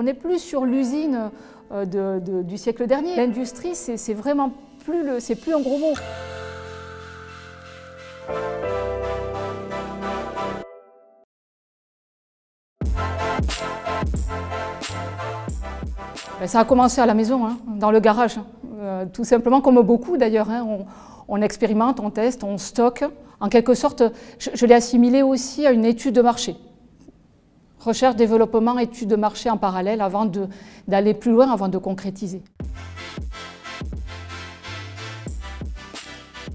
On n'est plus sur l'usine du siècle dernier. L'industrie, c'est vraiment plus un gros mot. Ça a commencé à la maison, hein, dans le garage, tout simplement comme beaucoup d'ailleurs. Hein, on expérimente, on teste, on stocke. En quelque sorte, je l'ai assimilé aussi à une étude de marché. Recherche, développement, étude de marché en parallèle avant d'aller plus loin, avant de concrétiser.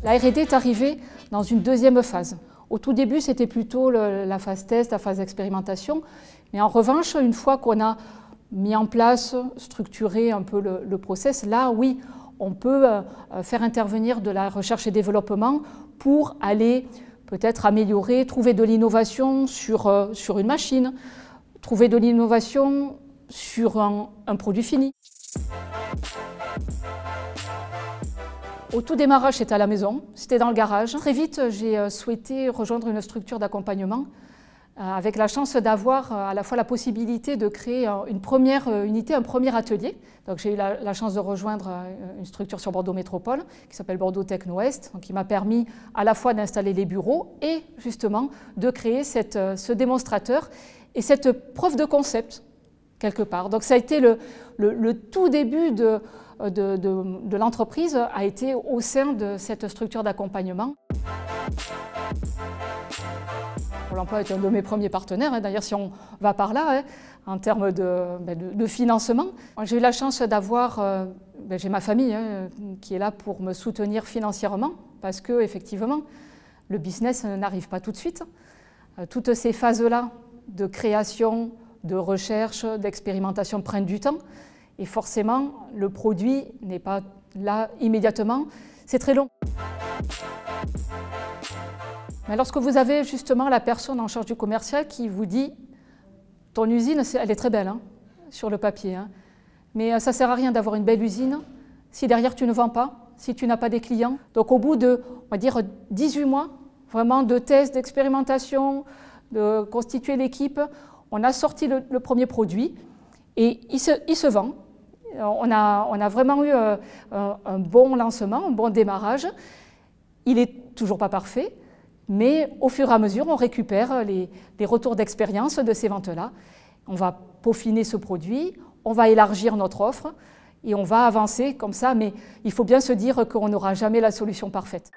La R&D est arrivée dans une deuxième phase. Au tout début, c'était plutôt la phase test, la phase d'expérimentation. Mais en revanche, une fois qu'on a mis en place, structuré un peu le process, là, oui, on peut faire intervenir de la recherche et développement pour aller peut-être améliorer, trouver de l'innovation sur une machine, trouver de l'innovation sur un produit fini. Au tout démarrage, c'était à la maison, c'était dans le garage. Très vite, j'ai souhaité rejoindre une structure d'accompagnement avec la chance d'avoir à la fois la possibilité de créer une première unité, un premier atelier. Donc j'ai eu la chance de rejoindre une structure sur Bordeaux Métropole qui s'appelle Bordeaux Techno-Ouest, qui m'a permis à la fois d'installer les bureaux et justement de créer ce démonstrateur et cette preuve de concept quelque part. Donc ça a été le tout début de l'entreprise, a été au sein de cette structure d'accompagnement. Pôle emploi est un de mes premiers partenaires, hein. D'ailleurs si on va par là, hein, en termes de financement. J'ai eu la chance d'avoir, j'ai ma famille hein, qui est là pour me soutenir financièrement, parce que effectivement, le business n'arrive pas tout de suite. Toutes ces phases-là de création, de recherche, d'expérimentation prennent du temps, et forcément, le produit n'est pas là immédiatement, c'est très long. Mais lorsque vous avez justement la personne en charge du commercial qui vous dit « ton usine, elle est très belle hein, sur le papier, hein, mais ça ne sert à rien d'avoir une belle usine si derrière tu ne vends pas, si tu n'as pas des clients ». Donc au bout de, on va dire, 18 mois, vraiment de tests, d'expérimentation, de constituer l'équipe, on a sorti le premier produit et il se vend. On a vraiment eu un bon lancement, un bon démarrage. Il n'est toujours pas parfait, mais au fur et à mesure, on récupère les retours d'expérience de ces ventes-là. On va peaufiner ce produit, on va élargir notre offre et on va avancer comme ça, mais il faut bien se dire qu'on n'aura jamais la solution parfaite.